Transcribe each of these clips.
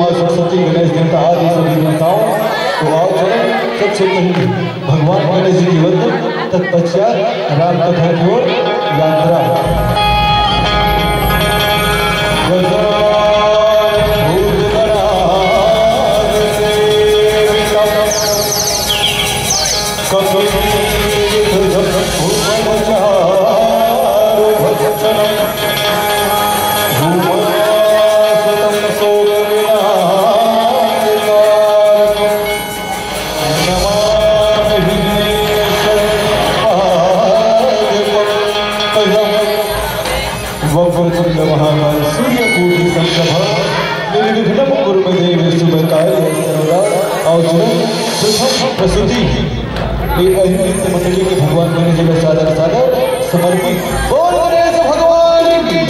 माँ सरस्वती, गणेश देवता आदि सभी देवताओं तो आओ चलो सबसे पहले भगवान गणेश जी की वंदन, तत्पश्चात राम कथा की ओर यात्रा। प्रस्तुति मंडली के भगवान गणेश जी का सादर सादर समर्पित। बोल गणेश भगवान की।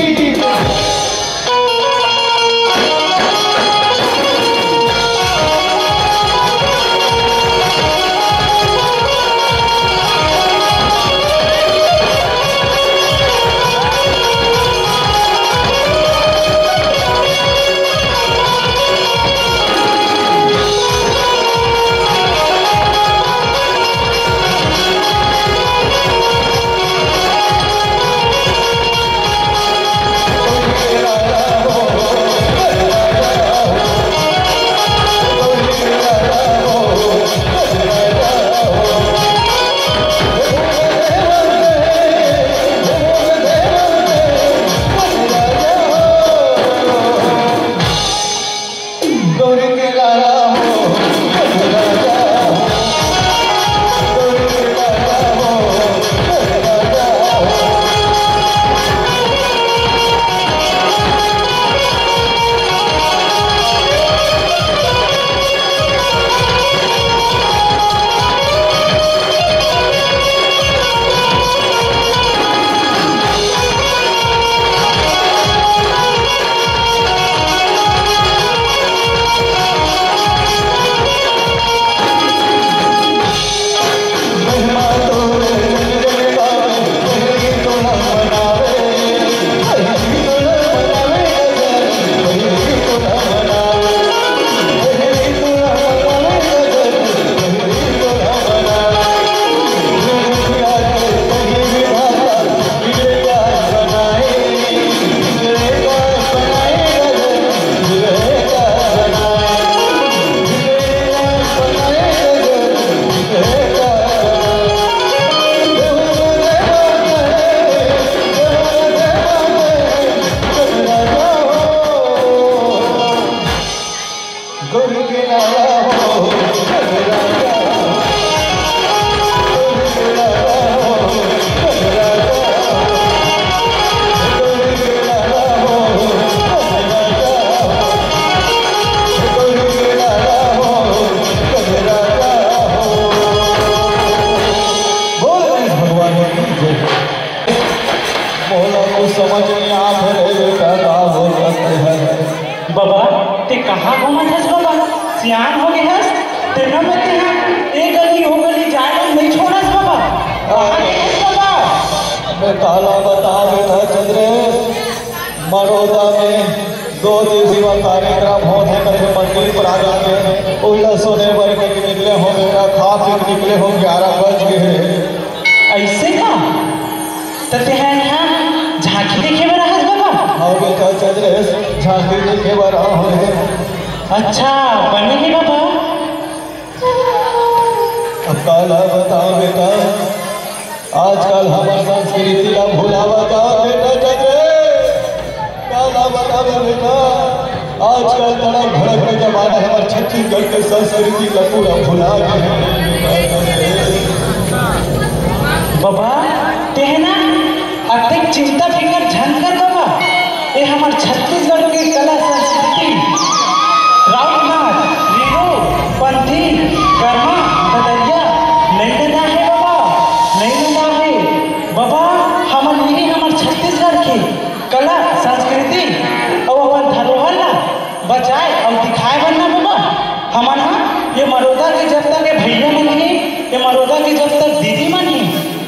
बाबा ते कहाँ घूमत हस बाबा? सियान हो गए हस तेना में ते एक गली हो गली जाए नहीं छोड़स बाबा। कहाँ गए हस बाबा? मैं काला बता बेटा चंद्रेश, मरोदा में 2 दिवसीय कार्यक्रम होने के मंदिर पर आ जाते उल्ला सोने भर के निकले हो मेरा खा पी निकले हो 11 बज गए। ऐसे का तते है यहाँ झांकी देखे में रहस बाबा? हाँ बेटा चंद्रेश, झांकी देखे बरा हो। अच्छा बनेगी बाबा। अब काला बता बेटा, आजकल हमारी संस्कृति का भुलावा का बेटा चंद्रेश, काला बता बेटा, आजकल तड़क भड़क के जमाना हमारे छत्तीसगढ़ के संस्कृति का पूरा भुला बाबा। तेहना अधिक चिंता फिकर झंकर बाबा, ये हमारे छत्तीसगढ़ के कला संस्कृति राउतनाथ, रीडो, पंथी, कर्मा, ददरिया नहीं लगा है बाबा, नहीं लगा है बाबा। हमन यही हमारे छत्तीसगढ़ के कला संस्कृति और अपन धरोहर ला बचाए और दिखाए बनना बाबा। हमन ये मरोदा के जब तक भैया मन ही, ये मरोदा के जब तक दीदी मन ही,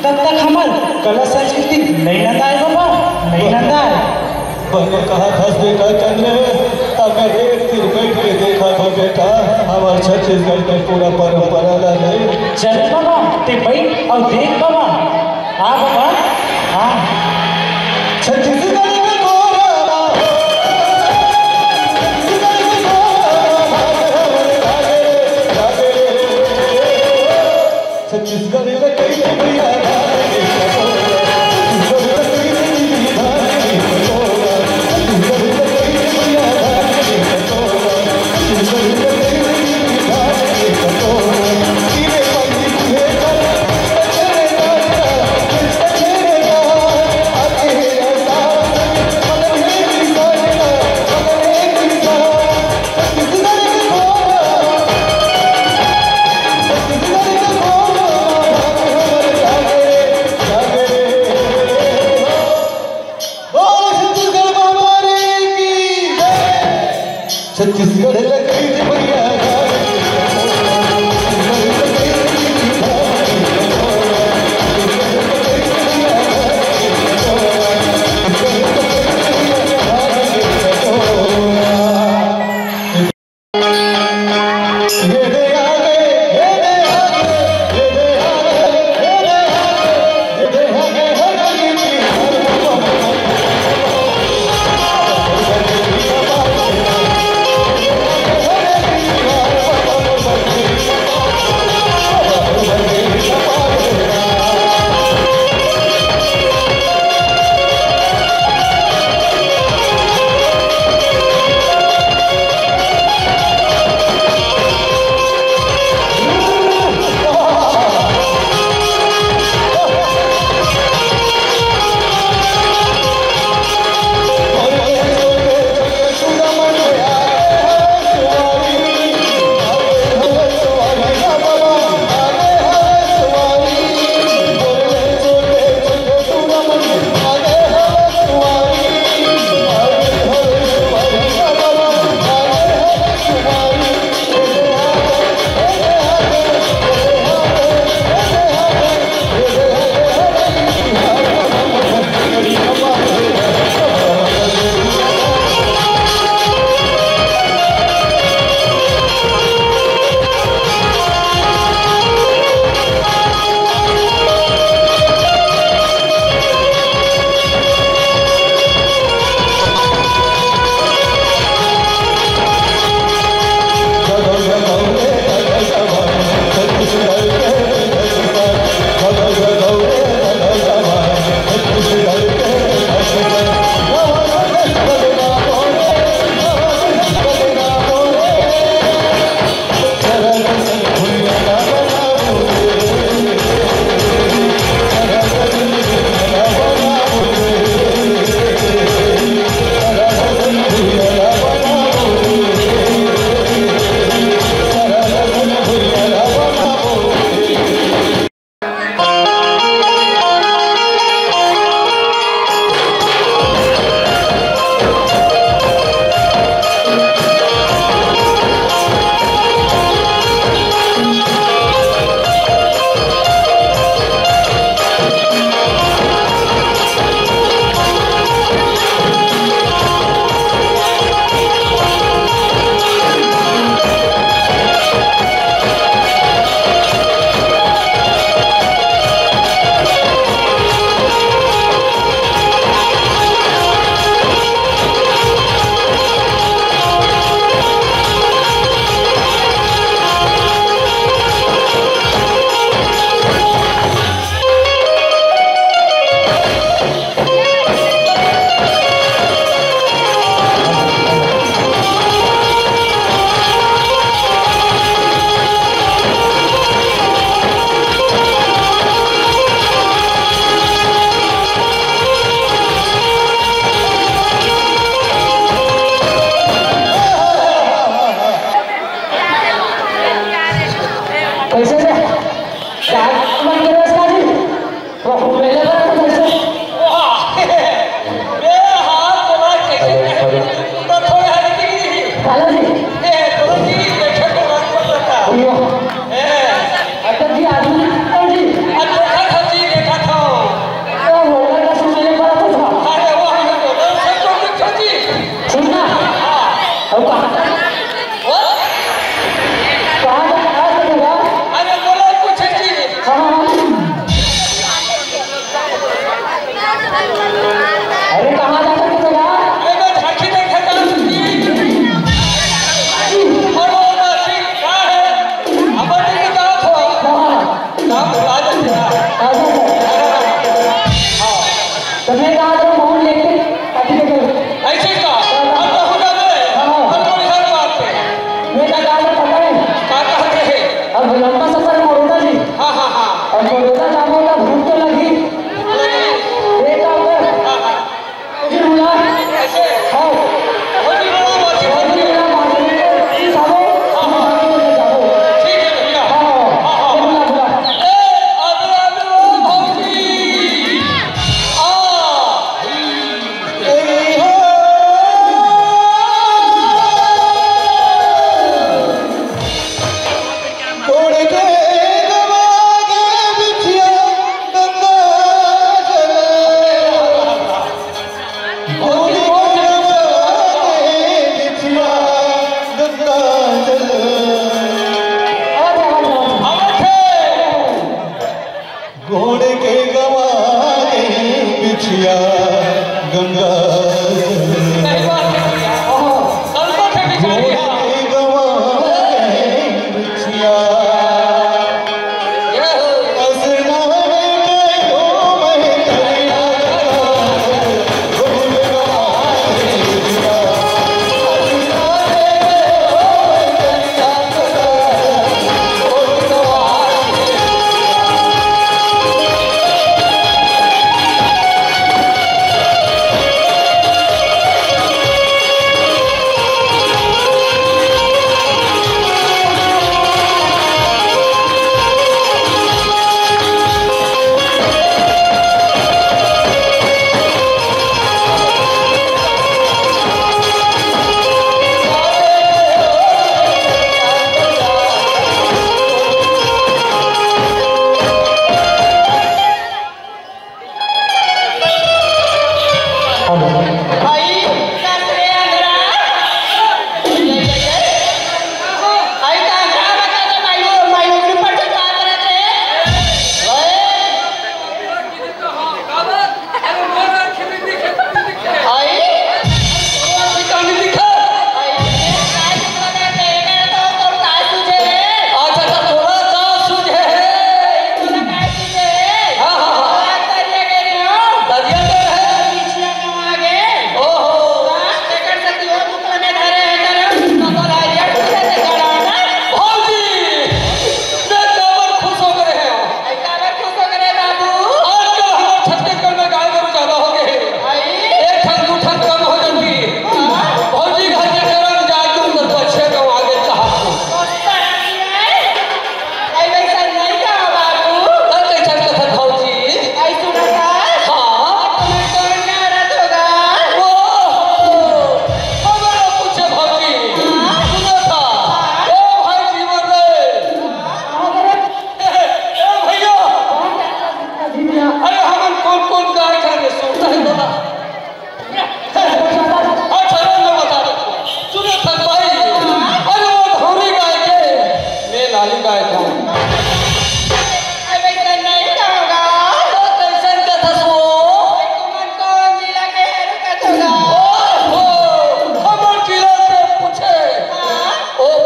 तब तक हमार कला संस्कृति नहीं नंदाए बाबा, नहीं नंदाए। कहा था बेटा चंद्रेश, एक सिर बैठ के देखा तो बेटा हमारे छत्तीसगढ़ का पूरा परंपरा लगे। चल बाबा ते बैठ और देख बाबा। हाँ बाबा हाँ। छत्तीसगढ़ का कोरा छत्तीसगढ़ में कई भैया छत्तीसगढ़ लकड़ी भैया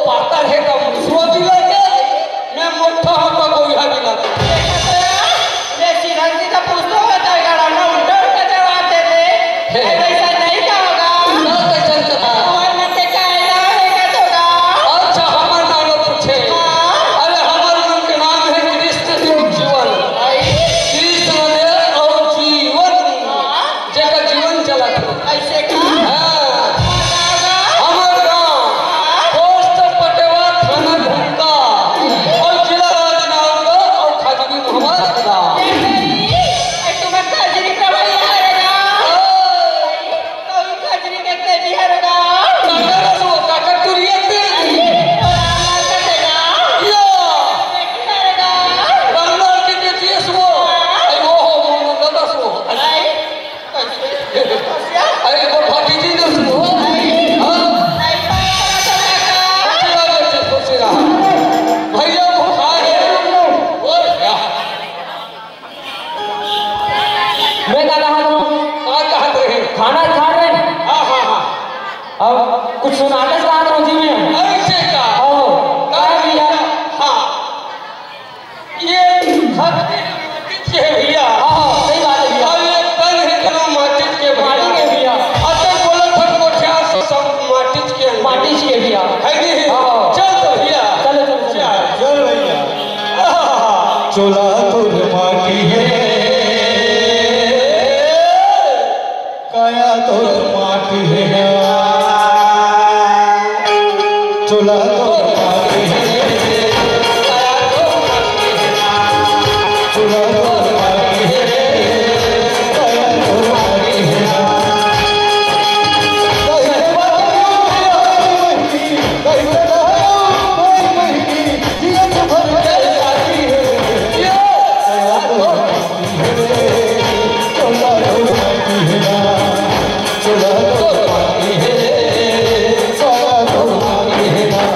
पाता है तो मुझको दिला के मैं मोटा होता कोई है बिना ये सीधा सीधा पूछते हो तो गाड़ा ना उल्टा उल्टा जवाब दे दे ऐसा नहीं का होगा ना कैसे चला हमारे मन के क्या है तो का अच्छा हमार नाम पूछे अरे हमार मन के नाम है कृष्ण देव जीवन कृष्ण देव और जीवन जगह जीवन चला ऐसे का हमार गांव पोस्ट पटेवा थाना धनका और जिला राजनांदगांव और खजनी मोहम्मद का तुम्हें खजरी का भाई हारेगा तो खजरी के तेजी हारेगा काका सो काका तुरियते और कटेगा या बेटी हारेगा बंगाल की बेटी सो आई वो हो मोनो दादा सो आई कैसे अरे वो भतीजी ने सो हां नहीं पाया का भैया भूखा है और क्या मैं क्या कहा तुम कहते हैं खाना खा रहे हैं? हाँ हाँ हाँ अब कुछ सुनाने से कहा था जी में ऐसे का आओ क्या भैया हाँ ये भक्ति माटी के भैया हाँ सही बात है भैया और ये तन है तना माटी के माटी के भैया अतः बोला था कोठिया सब माटी के माटी के भैया है नहीं हाँ। चल तो भैया चलो चलो चलो चल भैया चोला तोर माटी है काया तोर माटी है चोला तोर माटी है चोला तोर माटी है काया तोर माटी है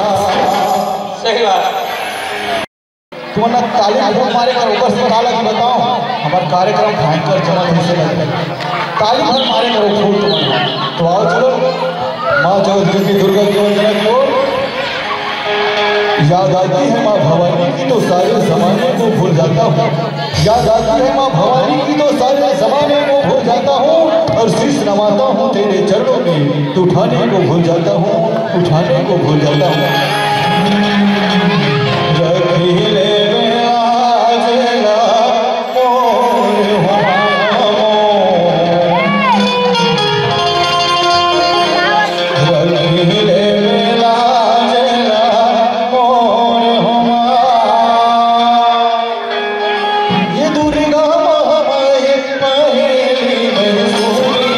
सही बात तुम्हारा ताली खूब मारेगा ऊपर से काला की बताओ हमारा कार्यक्रम भयंकर जमा से लगे ताली खूब मारेगा वो फूल तुम्हारा तो आओ चलो माँ जगत की दुर्गा की वंदना की ओर याद आती है माँ भवानी की तो सारे जमाने को भूल जाता हूँ याद आती है माँ भवानी की तो सारे जमाने को भूल जाता हूँ और शीश नवाता हूँ तेरे चरणों में तो उठाने को भूल जाता हूँ उठाने को भूल जाता हूँ रखिले में आजला मोर रखिले में आजला मोर ये दुर्गा महामाई पहेली में सोनी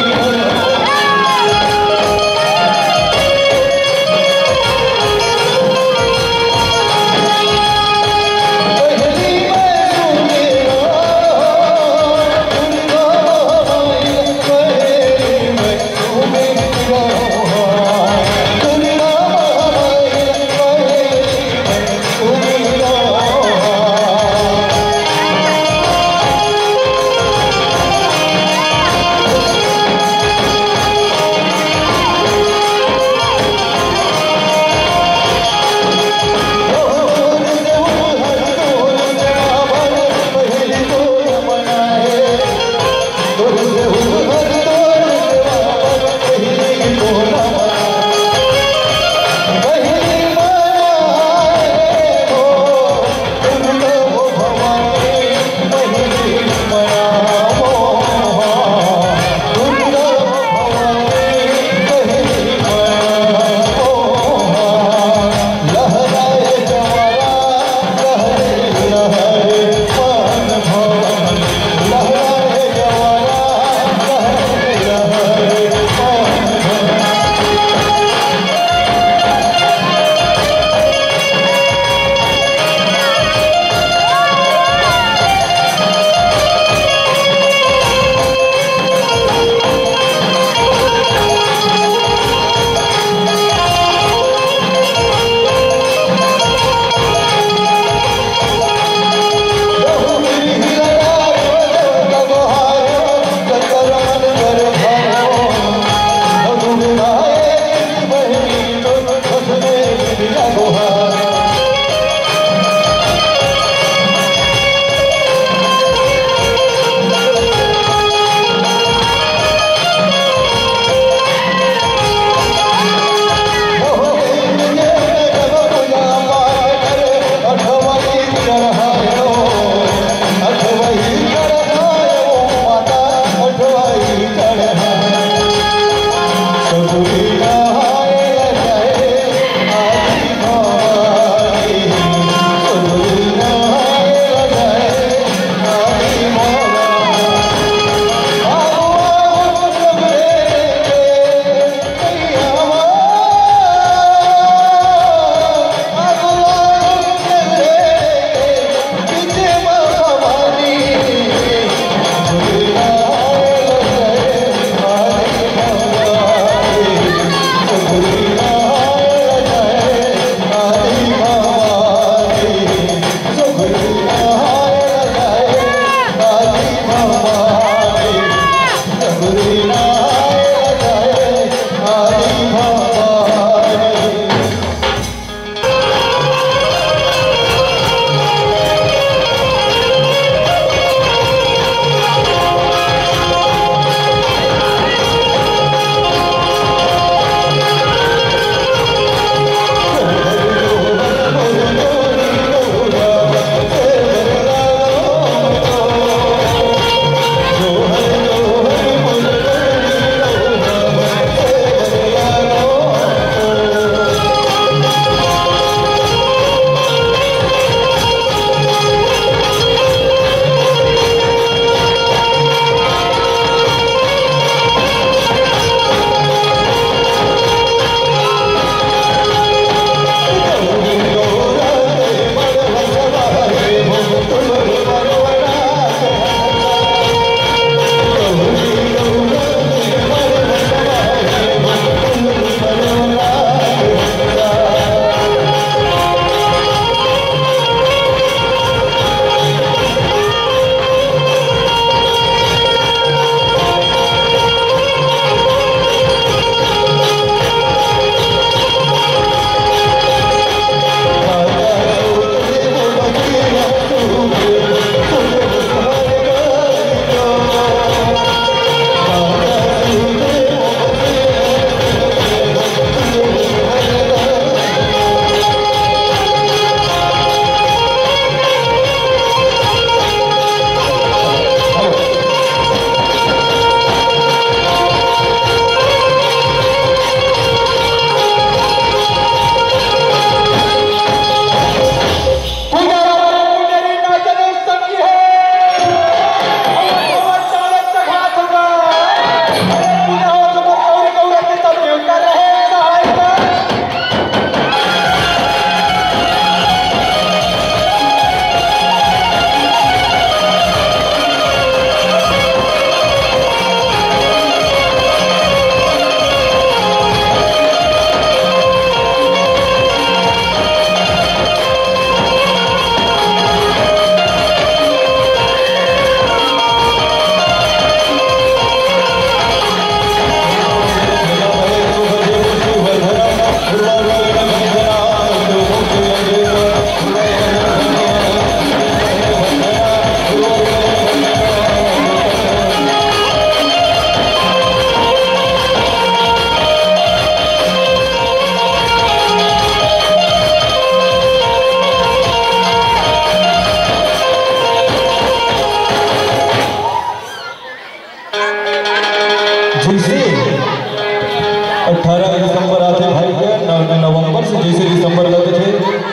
दिसंबर का तिथि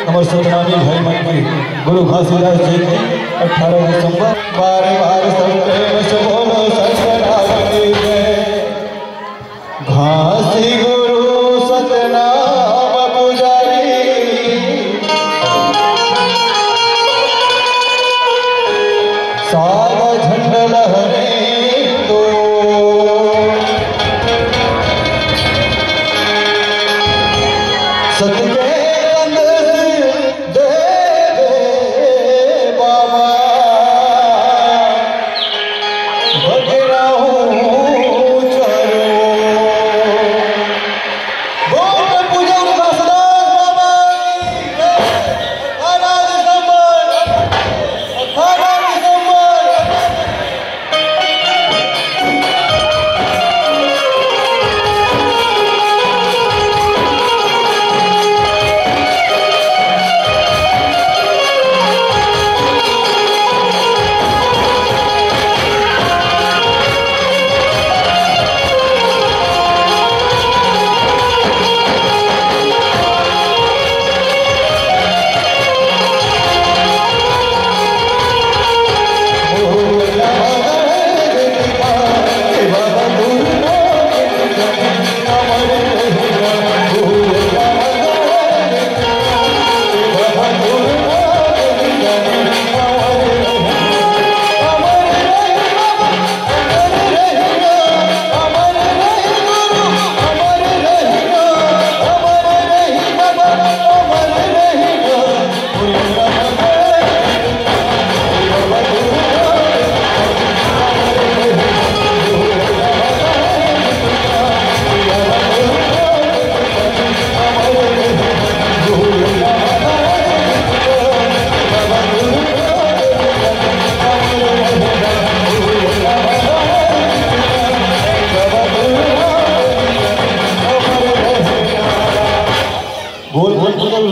हमारे सतनामी भाई मन की गुरु घासीदास जयंती 18 दिसंबर। बार बार संप्रेम से बोलो सतनामी जय। घासी गुरु सतनाम पुजारी सारा झंड लहरे दो। सत्य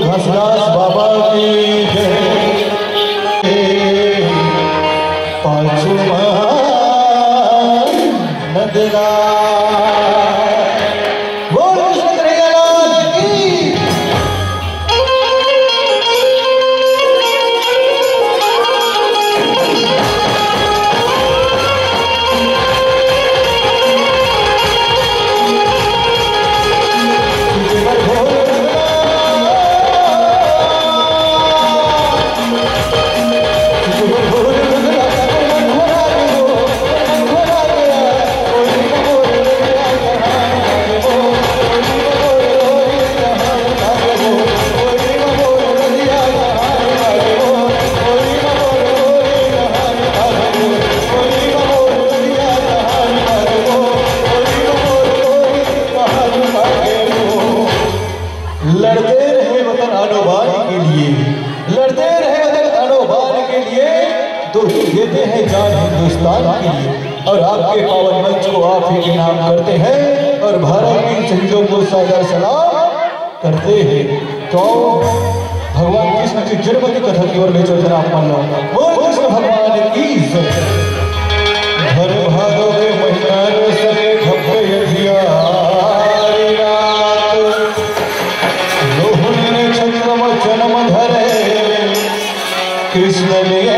घासीदास बाबा की जय। पाँचवा नदला बोल कृष्ण कन्हैया की। लड़ते रहे वतन आनोबान के लिए, लड़ते रहे वतन आनोबान के लिए, तो देते हैं जान हिंदुस्तान के लिए। और आपके पावन मंच को आप ही इनाम करते हैं और भारत की शहीदों को सादर सलाम करते हैं। तो भगवान कृष्ण की जन्मदिन कथा की ओर ले चलते आप मान लो बोल कृष्ण भगवान की जय। भर भादों के महीना सके धब्बे यधिया जन्म धरे कृष्ण लिए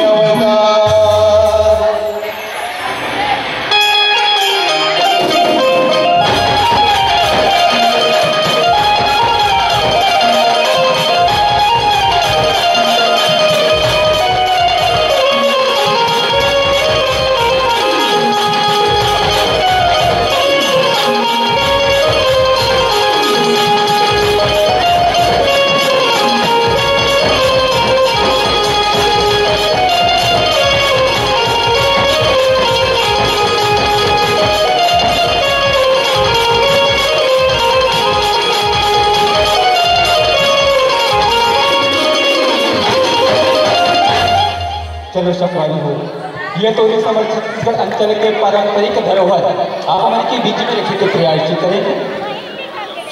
अवतार। चलो संभाली हो, ये तो इस समय छत्तीसगढ़ अंचल के पारंपरिक धरोहर आगमन के बीच में लिखित प्रयास करेंगे।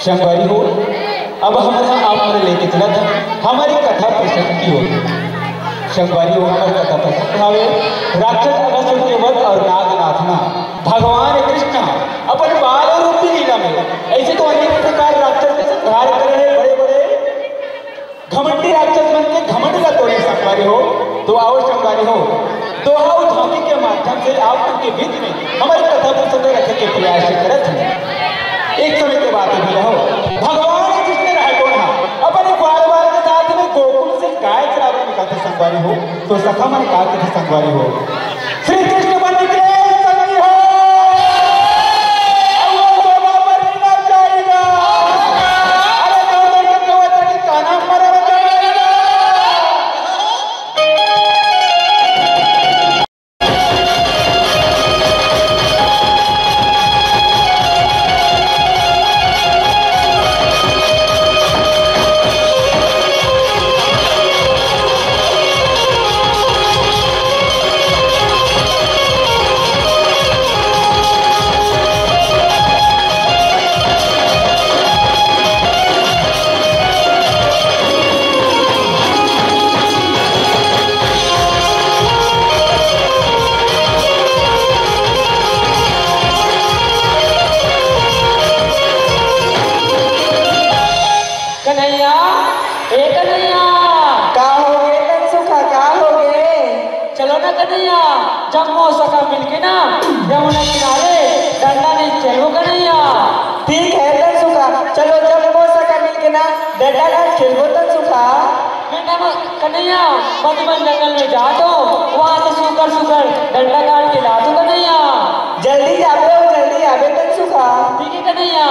संभाली हो, अब हमारा आप पर लेके चला था हमारी कथा प्रसंग की ओर। संभाली हो, हमारी कथा प्रसंग भावे राक्षस अगस्त्य के वध और नागनाथना भगवान कृष्ण अपन बाल रूपी लीला में ऐसे तो अनेक प्रकार राक्षस के संहार कर रहे तो आओ संगवारी हो, दोहा झांकी के माध्यम से आप उनके बीच में हमारी कथा को सदैव रखने के प्रयास करत हैं। एक समय के बात भी रहो, भगवान जिसने रहा कौन अपने ग्वाल वाल के साथ में गोकुल से गाय चराने निकलते संगवारी हो, तो सखा मन का के संगवारी हो, श्री कृष्ण बन के संगी हो, वो बाबा पर ना जाएगा, अरे कौन के कवच की काना मरे जाएगा। जम्मू सका मिलके ना यमुना किनारे डंडा नहीं चलो कन्हैया। ठीक है तन सुखा, चलो जम्मू सका मिलके ना डंडा ना खेलो तन सुखा। मैं कन्हैया मधुबन जंगल में जा दो, वहाँ से सुकर सुकर डंडा काट के ला दो कन्हैया। जल्दी आवे तन सुखा। ठीक है कन्हैया।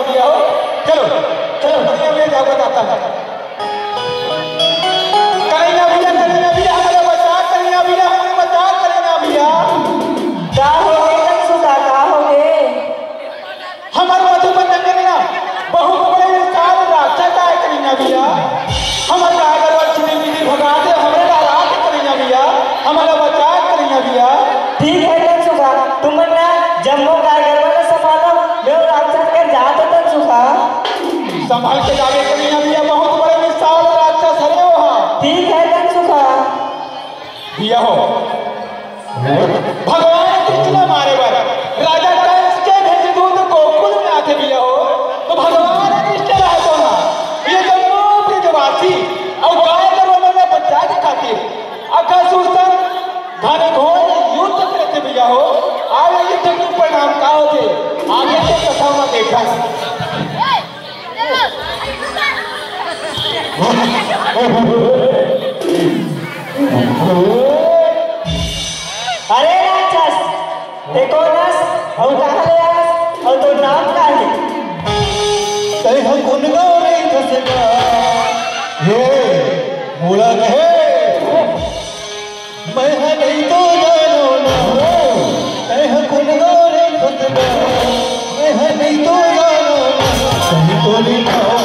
होगा भैया हो। चलो चलो कन्हैया भैया जाओ बताता है। कन्हैया भैया हमारे बचा, कन्हैया भैया हमारे बचा, कन्हैया भैया का हो गए तनसुखा, का हो गए? हमारे मधुबन जंगल में ना बहुत बड़े विशाल राक्षस आए कन्हैया भैया। हमारे रागर और चिड़ी भगा दे, हमें रात कन्हैया भैया, हमारा बचा कन्हैया भैया। ठीक है तनसुखा, तुम ना जम्मू गागर वाला संभालो, मैं राक्षस कर जाता तनसुखा। संभाल के जावे कन्हैया भैया, बहुत बड़े विशाल राक्षस है वहाँ। ठीक है तनसुखा। भैया हो भगवान कृष्ण मारे बर राजा कंस के भेज दूत गोकुल में आते भैया हो, तो भगवान कृष्ण रहतो ना ये जम्मू ब्रजवासी और गाय गरुड़ में बच्चा के खातिर अकासुर संग घनघोर युद्ध करते भैया हो। आज युद्ध के परिणाम का होते आगे के कथा में देखा। अरे राक्षस, देखो नस और कहाँ ले आस और तो नाम का है? कहीं हम उनका नहीं फंसेगा ये मूला कहे मैं है नहीं तो जानो ना, कहीं हम उनका नहीं फंसेगा मैं है नहीं तो जानो ना, कहीं तो नहीं खाओ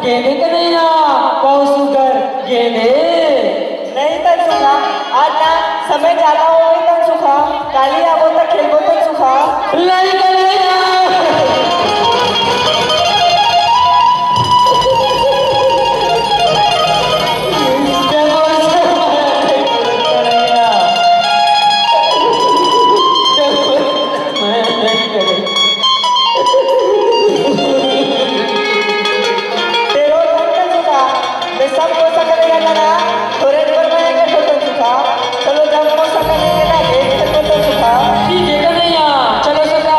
गेंदे तो नहीं ना बहुत सुगर गेंदे नहीं तन सुखा आज ना समय ज्यादा हो गई तन सुखा काली आबो तक खेलबो तन सुखा नहीं करेगा चलो जब हो सका नहीं ना देख सकते तो सुखा ठीक है कन्हैया चलो सका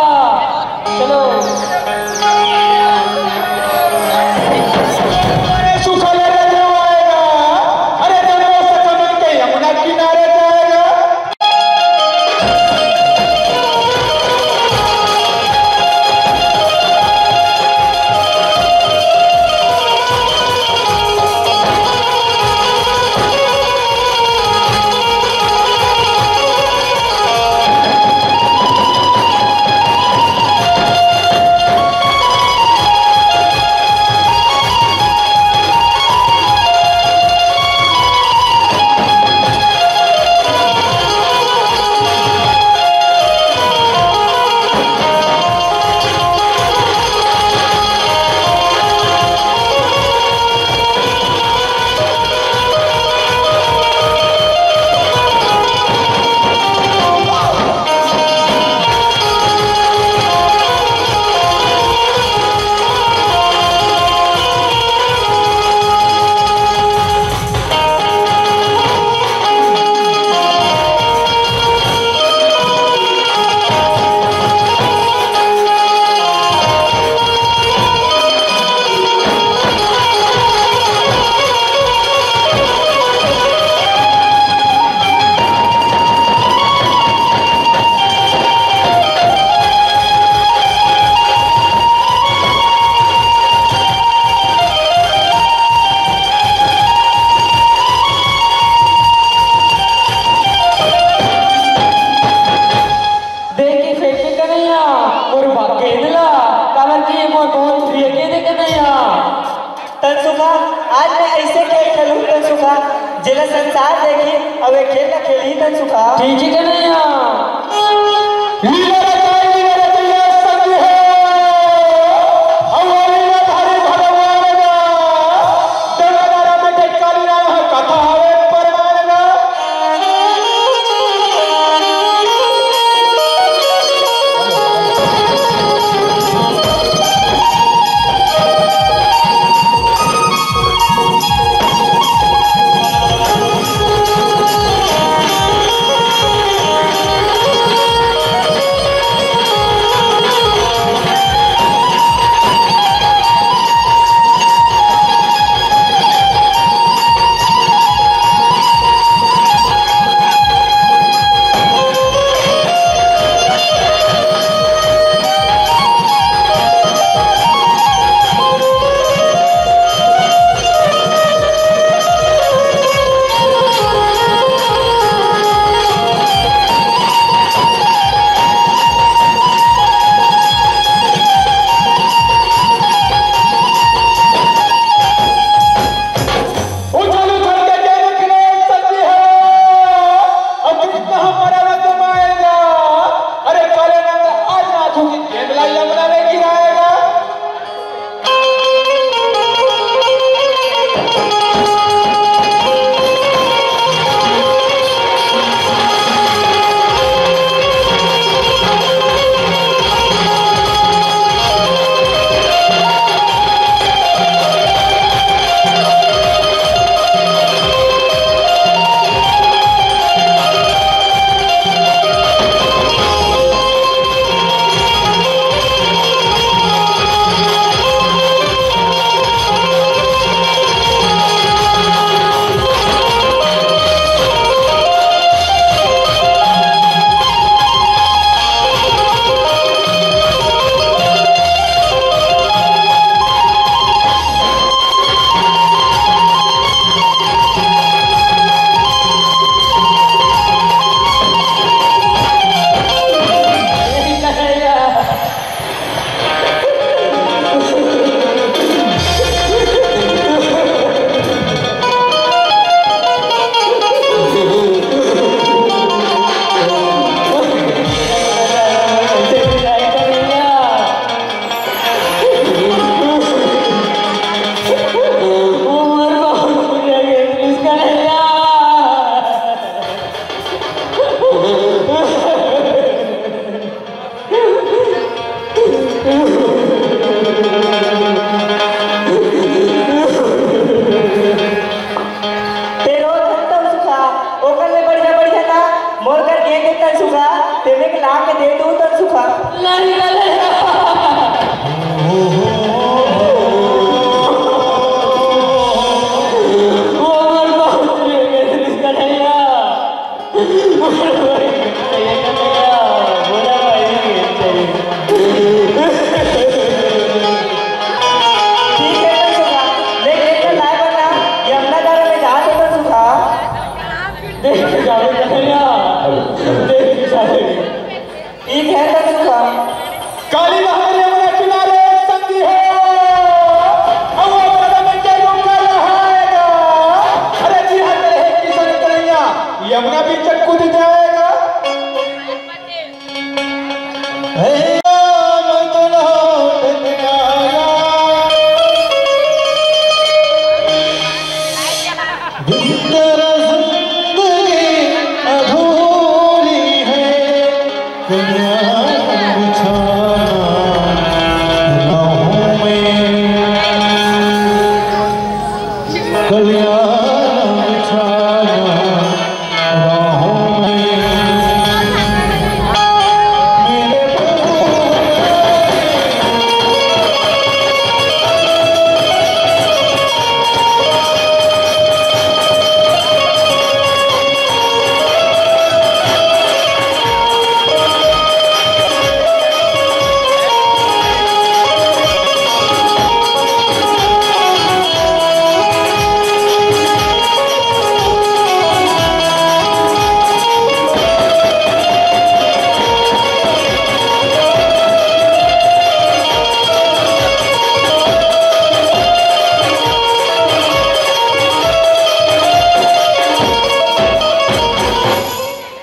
पूरा संसार देखी अब एक खेल का खेल ही तन सुखा ठीक है कन्हैया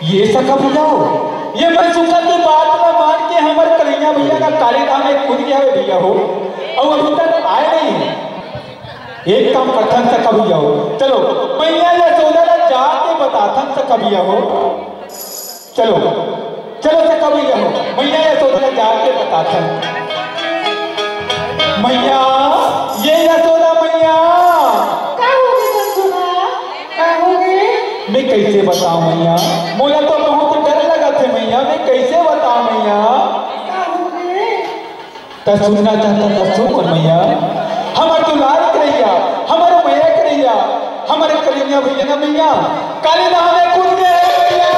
ये सका भैया हो, ये मैं सुखा की बात ना मान के हमारे कन्हैया भैया का काले धाम में कूद गया है भैया हो, और अभी तक आए नहीं है। एक काम करथन सका भैया हो, चलो मैया यशोदा जाके बताथन सका भैया हो, चलो चलो सका भैया हो, मैया यशोदा जाके बताथन। मैया ये यशोदा मैया मैं कैसे बताऊं मैया, मोला तो बहुत डर लगा थे मैया, मैं कैसे बताऊं मैया। तो सुनना चाहता था सुन मैया, हमारे दुलार करैया, हमारे मैया करैया, हमारे कन्हैया भैया ना मैया काली धाम में कूद गए मैया।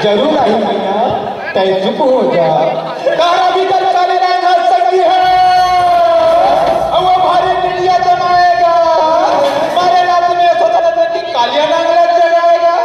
जरूर आई मैया, तय चुप हो जा। तारा भीतर काले रंग हंस सकती है और वो भारी पिंडिया जमाएगा, हमारे राज्य में स्वतंत्रता की कालिया रंग लग जगाएगा।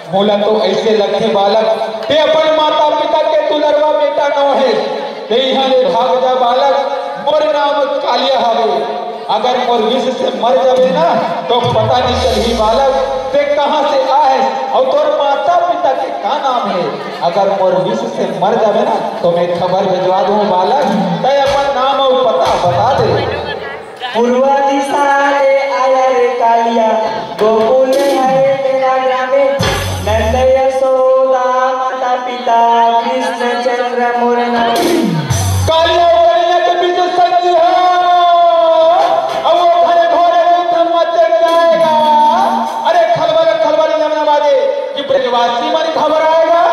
मोला तो ऐसे लखे बालक ते अपन माता पिता के दुलरवा बेटा न है, ते यहाँ ले भाग जा बालक, मोर नाम कालिया हवे। अगर मोर विष से मर जावे ना तो पता नहीं चलही बालक ते कहाँ से आए और तोर माता पिता के का नाम है। अगर मोर विष से मर जावे ना तो मैं खबर भिजवा दूँ बालक, ते अपन नाम और पता बता दे। पूर्वा दिशा ले आया रे कालिया, गोकुल है मेरा ग्रामीण, नंद यशोदा माता पिता, कृष्ण चंद्र मोर नाम। कालिया कालिया के बीच सच है, अब वो घरे घोड़े युद्ध मच जाएगा। अरे खलबल खलबल यमुना बाजे कि ब्रजवासी मन घबराएगा।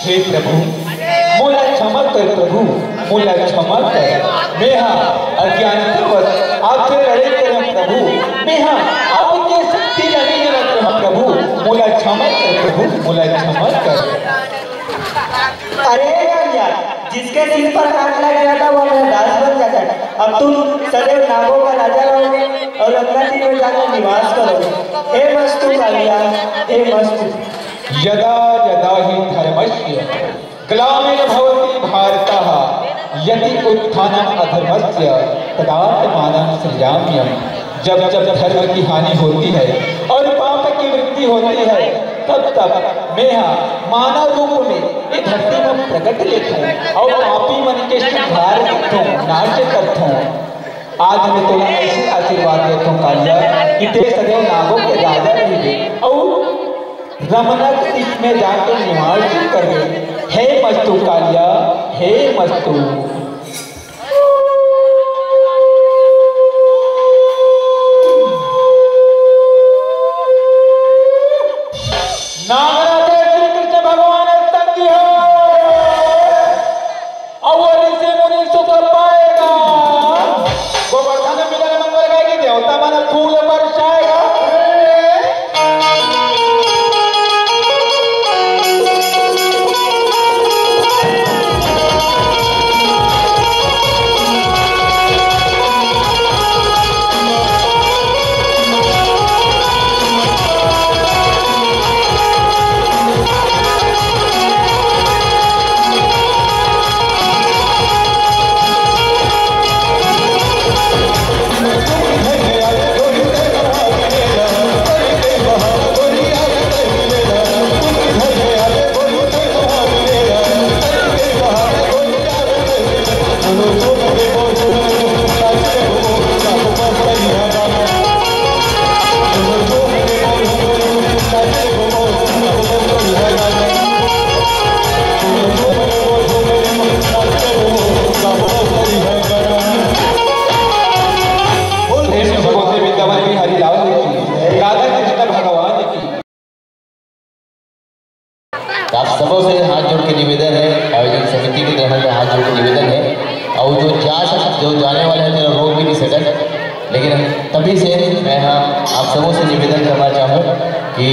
हे प्रभु मोला क्षमा कर, प्रभु मोला क्षमा कर। मेहा अज्ञानतावश आपसे लड़े करम प्रभु, मेहा आपके शक्ति लगे करम प्रभु, मोला क्षमा कर प्रभु, मोला क्षमा कर। अरे यार, जिसके सिर पर हाथ लग गया था वो मेरा दास बन जाता है। अब तुम सदैव नागों का राजा रहोगे और अपना दिन में जाकर निवास करोगे। हे मस्तु कालिया, हे मस्तु। यदा यदा हि धर्मस्य ग्लानिर्भवति भारतः, यदि उत्थानम् अधर्मस्य तदात्मानं सृजाम्यहम्। जब जब धर्म की हानि होती है और पाप की वृद्धि होती है, तब तब मैं मानव रूप में ये धरती में प्रकट लेता हूँ और पापी मन के सुधार करता हूँ, नाट्य करता हूँ। आज मैं तुम्हें ऐसे आशीर्वाद देता हूँ कालिया कि ते सदैव नागों के राजा रहिए और रमणक द्वीप में जाकर निवास कर गए। हे मस्तु कालिया, हे मस्तु। नागराज श्री कृष्ण भगवान संगी हो और इसे मुनि सुख पाएगा। गोवर्धन मिलन मंगल गाएगी, देवता मन फूल बरसाएगा। आप सबों से हाथ जोड़ के निवेदन है, आयोजन समिति की तरफ से हाथ जोड़ के निवेदन है। और जो जाने वाले हैं तेरा रोक भी नहीं सकते, लेकिन तभी से मैं आप सबों से निवेदन करना चाहूँ कि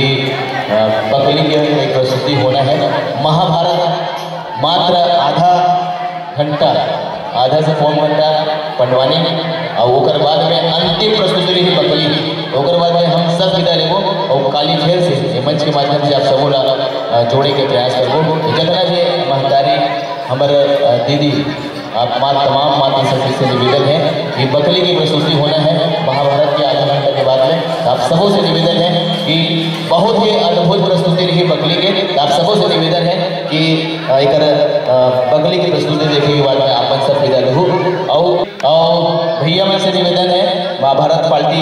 बकली की एक प्रस्तुति होना है। महाभारत मात्र आधा से 4 घंटा पढ़वानी और ओकर बाद में अंतिम प्रस्तुति रही बकली। ओकर बाद में हम सब विदा लेबो और काली फेर से मंच के माध्यम से आप सबों जोड़े के प्रयास करबो। जितना भी महतारी हमारे दीदी आप तमाम माता शक्ति से निवेदन है ये बकली की प्रस्तुति होना है महाभारत के आधा घंटे के बाद में। आप सबों से निवेदन है कि बहुत ही अद्भुत प्रस्तुति रही बकली के। आप सबों से निवेदन है कि एक बकली की प्रस्तुति देखने के बाद में आप सब विदा रहू। और भैया मन से निवेदन है महाभारत पार्टी